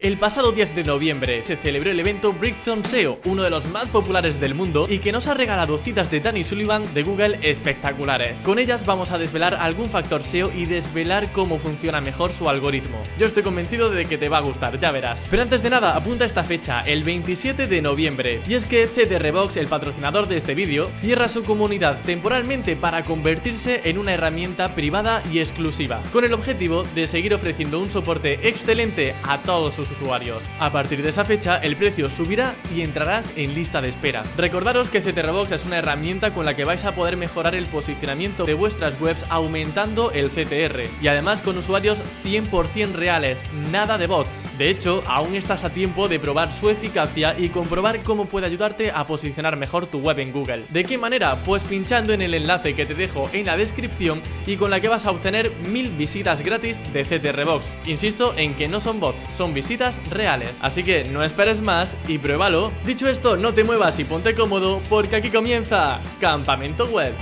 El pasado 10 de noviembre se celebró el evento Brighton SEO, uno de los más populares del mundo y que nos ha regalado citas de Danny Sullivan de Google espectaculares. Con ellas vamos a desvelar algún factor SEO y desvelar cómo funciona mejor su algoritmo. Yo estoy convencido de que te va a gustar, ya verás. Pero antes de nada, apunta esta fecha, el 27 de noviembre. Y es que CTRBox, el patrocinador de este vídeo, cierra su comunidad temporalmente para convertirse en una herramienta privada y exclusiva, con el objetivo de seguir ofreciendo un soporte excelente a todos sus usuarios. A partir de esa fecha, el precio subirá y entrarás en lista de espera. Recordaros que CTRBox es una herramienta con la que vais a poder mejorar el posicionamiento de vuestras webs aumentando el CTR y además con usuarios 100% reales, nada de bots. De hecho, aún estás a tiempo de probar su eficacia y comprobar cómo puede ayudarte a posicionar mejor tu web en Google. ¿De qué manera? Pues pinchando en el enlace que te dejo en la descripción y con la que vas a obtener 1000 visitas gratis de CTRBox. Insisto en que no son bots, son visitas reales. Así que no esperes más y pruébalo. Dicho esto, no te muevas y ponte cómodo porque aquí comienza Campamento Web.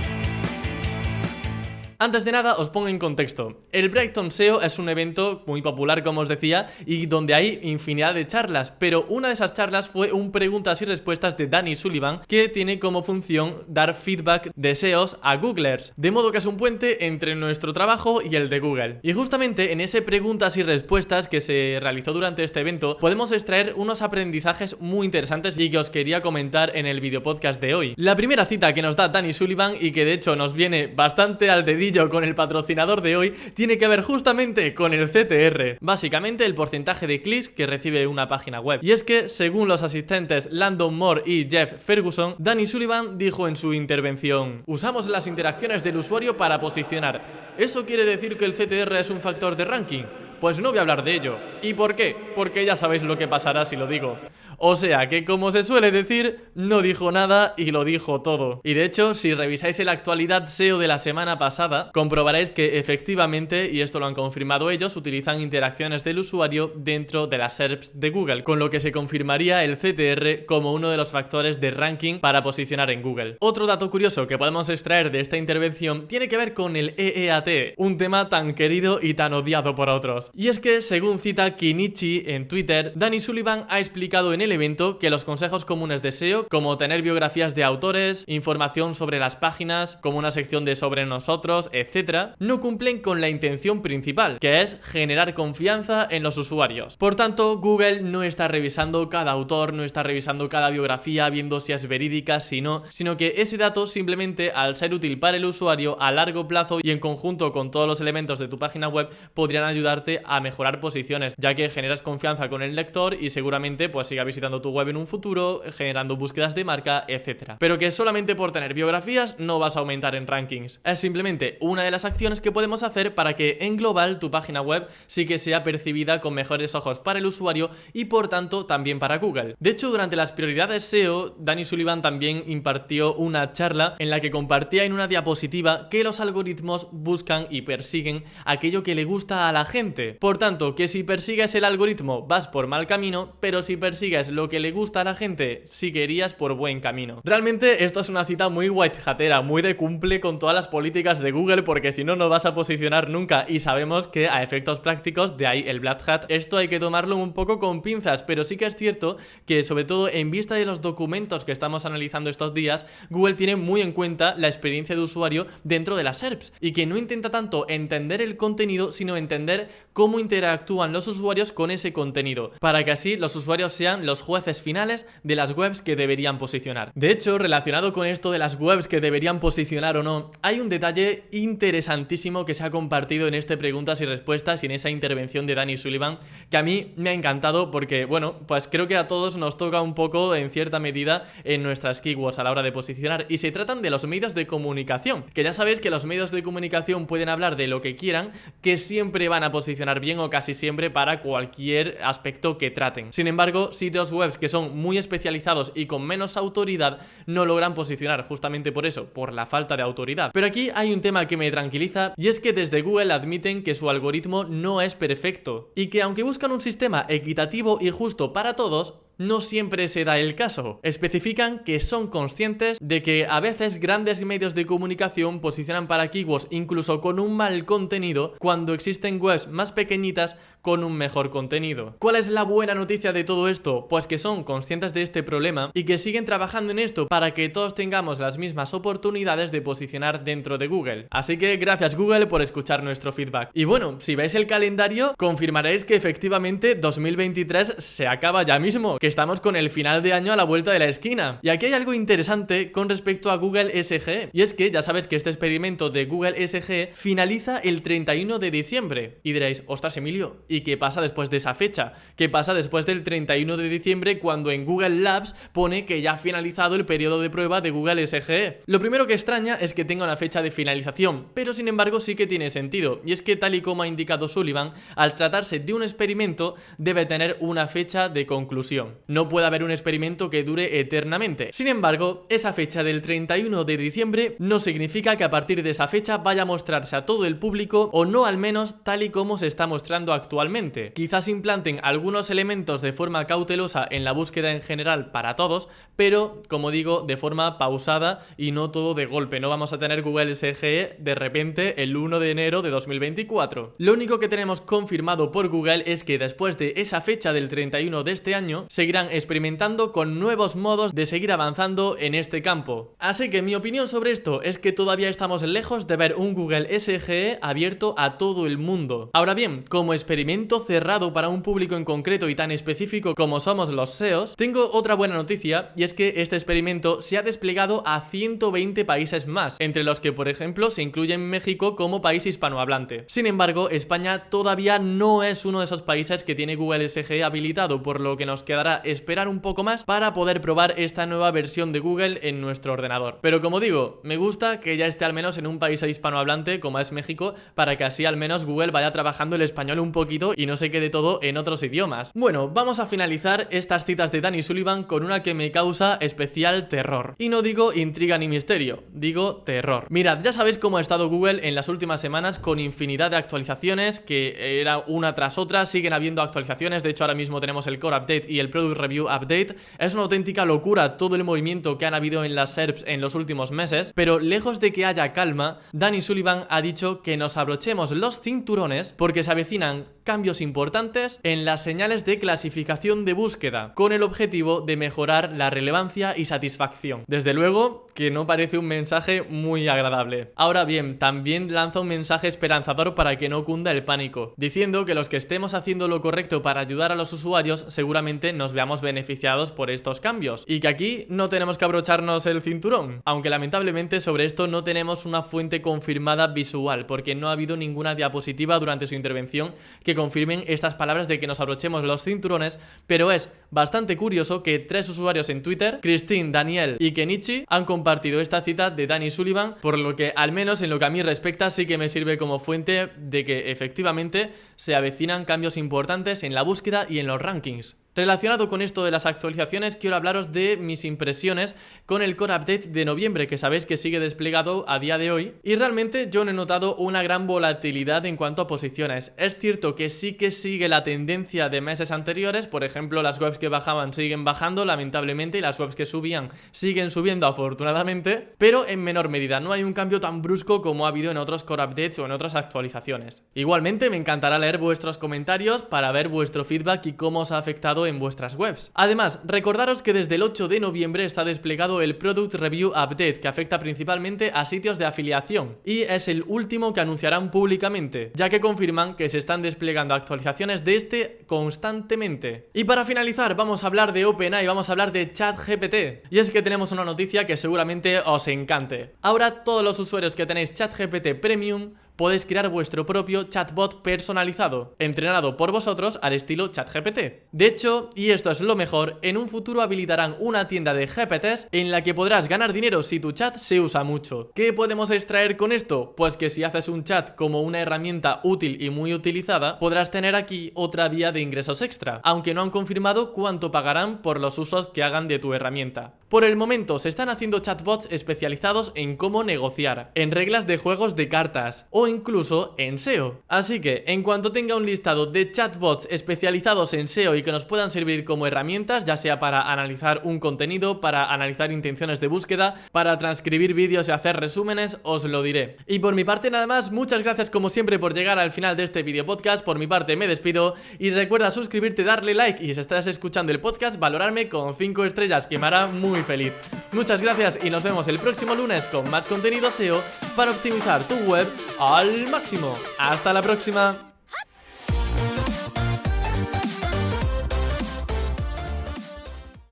Antes de nada, os pongo en contexto. El Brighton SEO es un evento muy popular, como os decía, y donde hay infinidad de charlas, pero una de esas charlas fue un preguntas y respuestas de Danny Sullivan, que tiene como función dar feedback de SEOs a Googlers, de modo que es un puente entre nuestro trabajo y el de Google. Y justamente en ese preguntas y respuestas que se realizó durante este evento, podemos extraer unos aprendizajes muy interesantes y que os quería comentar en el video podcast de hoy. La primera cita que nos da Danny Sullivan, y que de hecho nos viene bastante al dedillo con el patrocinador de hoy, tiene que ver justamente con el CTR, básicamente el porcentaje de clics que recibe una página web. Y es que, según los asistentes Landon Moore y Jeff Ferguson, Danny Sullivan dijo en su intervención: usamos las interacciones del usuario para posicionar. ¿Eso quiere decir que el CTR es un factor de ranking? Pues no voy a hablar de ello. ¿Y por qué? Porque ya sabéis lo que pasará si lo digo. O sea que, como se suele decir, no dijo nada y lo dijo todo. Y de hecho, si revisáis la actualidad SEO de la semana pasada, comprobaréis que efectivamente, y esto lo han confirmado ellos, utilizan interacciones del usuario dentro de las SERPs de Google, con lo que se confirmaría el CTR como uno de los factores de ranking para posicionar en Google. Otro dato curioso que podemos extraer de esta intervención tiene que ver con el EEAT, un tema tan querido y tan odiado por otros. Y es que, según cita Kinichi en Twitter, Danny Sullivan ha explicado en el evento que los consejos comunes de SEO, como tener biografías de autores, información sobre las páginas, como una sección de sobre nosotros, etc., no cumplen con la intención principal, que es generar confianza en los usuarios. Por tanto, Google no está revisando cada autor, no está revisando cada biografía, viendo si es verídica, si no, sino que ese dato simplemente, al ser útil para el usuario a largo plazo y en conjunto con todos los elementos de tu página web, podrían ayudarte a mejorar posiciones, ya que generas confianza con el lector y seguramente pues siga visitando tu web en un futuro, generando búsquedas de marca, etc. Pero que solamente por tener biografías no vas a aumentar en rankings. Es simplemente una de las acciones que podemos hacer para que en global tu página web sí que sea percibida con mejores ojos para el usuario y por tanto también para Google. De hecho, durante las prioridades SEO, Danny Sullivan también impartió una charla en la que compartía en una diapositiva que los algoritmos buscan y persiguen aquello que le gusta a la gente. Por tanto, que si persigues el algoritmo vas por mal camino, pero si persigues lo que le gusta a la gente sí que irías por buen camino. Realmente esto es una cita muy white hatera, muy de cumple con todas las políticas de Google, porque si no, no vas a posicionar nunca, y sabemos que a efectos prácticos, de ahí el black hat, esto hay que tomarlo un poco con pinzas, pero sí que es cierto que, sobre todo en vista de los documentos que estamos analizando estos días, Google tiene muy en cuenta la experiencia de usuario dentro de las SERPs y que no intenta tanto entender el contenido, sino entender cómo interactúan los usuarios con ese contenido, para que así los usuarios sean los jueces finales de las webs que deberían posicionar. De hecho, relacionado con esto de las webs que deberían posicionar o no, hay un detalle interesantísimo que se ha compartido en este preguntas y respuestas y en esa intervención de Danny Sullivan, que a mí me ha encantado porque, bueno, pues creo que a todos nos toca un poco, en cierta medida, en nuestras keywords a la hora de posicionar, y se tratan de los medios de comunicación, que ya sabéis que los medios de comunicación pueden hablar de lo que quieran, que siempre van a posicionar bien o casi siempre para cualquier aspecto que traten. Sin embargo, sitios web que son muy especializados y con menos autoridad no logran posicionar, justamente por eso, por la falta de autoridad. Pero aquí hay un tema que me tranquiliza, y es que desde Google admiten que su algoritmo no es perfecto y que aunque buscan un sistema equitativo y justo para todos, no siempre se da el caso. Especifican que son conscientes de que a veces grandes medios de comunicación posicionan para keywords incluso con un mal contenido cuando existen webs más pequeñitas con un mejor contenido. ¿Cuál es la buena noticia de todo esto? Pues que son conscientes de este problema y que siguen trabajando en esto para que todos tengamos las mismas oportunidades de posicionar dentro de Google. Así que gracias Google por escuchar nuestro feedback. Y bueno, si veis el calendario, confirmaréis que efectivamente 2023 se acaba ya mismo, que estamos con el final de año a la vuelta de la esquina. Y aquí hay algo interesante con respecto a Google SGE, y es que ya sabes que este experimento de Google SGE finaliza el 31 de diciembre. Y diréis, ostras Emilio, ¿y qué pasa después de esa fecha? ¿Qué pasa después del 31 de diciembre cuando en Google Labs pone que ya ha finalizado el periodo de prueba de Google SGE? Lo primero que extraña es que tenga una fecha de finalización, pero sin embargo sí que tiene sentido, y es que tal y como ha indicado Sullivan, al tratarse de un experimento debe tener una fecha de conclusión. No puede haber un experimento que dure eternamente. Sin embargo, esa fecha del 31 de diciembre no significa que a partir de esa fecha vaya a mostrarse a todo el público, o no al menos tal y como se está mostrando actualmente. Quizás implanten algunos elementos de forma cautelosa en la búsqueda en general para todos, pero como digo, de forma pausada y no todo de golpe. No vamos a tener Google SGE de repente el 1 de enero de 2024. Lo único que tenemos confirmado por Google es que después de esa fecha del 31 de este año seguirán experimentando con nuevos modos de seguir avanzando en este campo. Así que mi opinión sobre esto es que todavía estamos lejos de ver un Google SGE abierto a todo el mundo. Ahora bien, como experimento cerrado para un público en concreto y tan específico como somos los SEOs, tengo otra buena noticia, y es que este experimento se ha desplegado a 120 países más, entre los que por ejemplo se incluye México como país hispanohablante. Sin embargo, España todavía no es uno de esos países que tiene Google SGE habilitado, por lo que nos quedará esperar un poco más para poder probar esta nueva versión de Google en nuestro ordenador. Pero como digo, me gusta que ya esté al menos en un país hispanohablante como es México, para que así al menos Google vaya trabajando el español un poquito y no se quede todo en otros idiomas. Bueno, vamos a finalizar estas citas de Danny Sullivan con una que me causa especial terror. Y no digo intriga ni misterio, digo terror. Mirad, ya sabéis cómo ha estado Google en las últimas semanas con infinidad de actualizaciones, que era una tras otra, siguen habiendo actualizaciones. De hecho ahora mismo tenemos el Core Update y el Product Review Update. Es una auténtica locura todo el movimiento que han habido en las SERPs en los últimos meses, pero lejos de que haya calma, Danny Sullivan ha dicho que nos abrochemos los cinturones porque se avecinan cambios importantes en las señales de clasificación de búsqueda, con el objetivo de mejorar la relevancia y satisfacción. Desde luego que no parece un mensaje muy agradable. Ahora bien, también lanza un mensaje esperanzador para que no cunda el pánico, diciendo que los que estemos haciendo lo correcto para ayudar a los usuarios seguramente nos veamos beneficiados por estos cambios, y que aquí no tenemos que abrocharnos el cinturón, aunque lamentablemente sobre esto no tenemos una fuente confirmada visual, porque no ha habido ninguna diapositiva durante su intervención que confirmen estas palabras de que nos abrochemos los cinturones, pero es bastante curioso que 3 usuarios en Twitter, Christine, Daniel y Kenichi, han compartido esta cita de Danny Sullivan, por lo que al menos en lo que a mí respecta sí que me sirve como fuente de que efectivamente se avecinan cambios importantes en la búsqueda y en los rankings. Relacionado con esto de las actualizaciones, quiero hablaros de mis impresiones con el Core Update de noviembre, que sabéis que sigue desplegado a día de hoy, y realmente yo no he notado una gran volatilidad en cuanto a posiciones. Es cierto que sí que sigue la tendencia de meses anteriores, por ejemplo las webs que bajaban siguen bajando lamentablemente y las webs que subían siguen subiendo afortunadamente, pero en menor medida. No hay un cambio tan brusco como ha habido en otros Core Updates o en otras actualizaciones. Igualmente me encantará leer vuestros comentarios para ver vuestro feedback y cómo os ha afectado en vuestras webs. Además, recordaros que desde el 8 de noviembre está desplegado el Product Review Update, que afecta principalmente a sitios de afiliación, y es el último que anunciarán públicamente, ya que confirman que se están desplegando actualizaciones de este constantemente. Y para finalizar, vamos a hablar de OpenAI, vamos a hablar de ChatGPT, y es que tenemos una noticia que seguramente os encante. Ahora todos los usuarios que tenéis ChatGPT Premium podéis crear vuestro propio chatbot personalizado, entrenado por vosotros al estilo ChatGPT. De hecho, y esto es lo mejor, en un futuro habilitarán una tienda de GPTs en la que podrás ganar dinero si tu chat se usa mucho. ¿Qué podemos extraer con esto? Pues que si haces un chat como una herramienta útil y muy utilizada, podrás tener aquí otra vía de ingresos extra, aunque no han confirmado cuánto pagarán por los usos que hagan de tu herramienta. Por el momento se están haciendo chatbots especializados en cómo negociar, en reglas de juegos de cartas o incluso en SEO. Así que en cuanto tenga un listado de chatbots especializados en SEO y que nos puedan servir como herramientas, ya sea para analizar un contenido, para analizar intenciones de búsqueda, para transcribir vídeos y hacer resúmenes, os lo diré. Y por mi parte nada más, muchas gracias como siempre por llegar al final de este video podcast. Por mi parte me despido y recuerda suscribirte, darle like y si estás escuchando el podcast, valorarme con 5 estrellas, que me hará muy feliz. Muchas gracias y nos vemos el próximo lunes con más contenido SEO para optimizar tu web al máximo. ¡Hasta la próxima!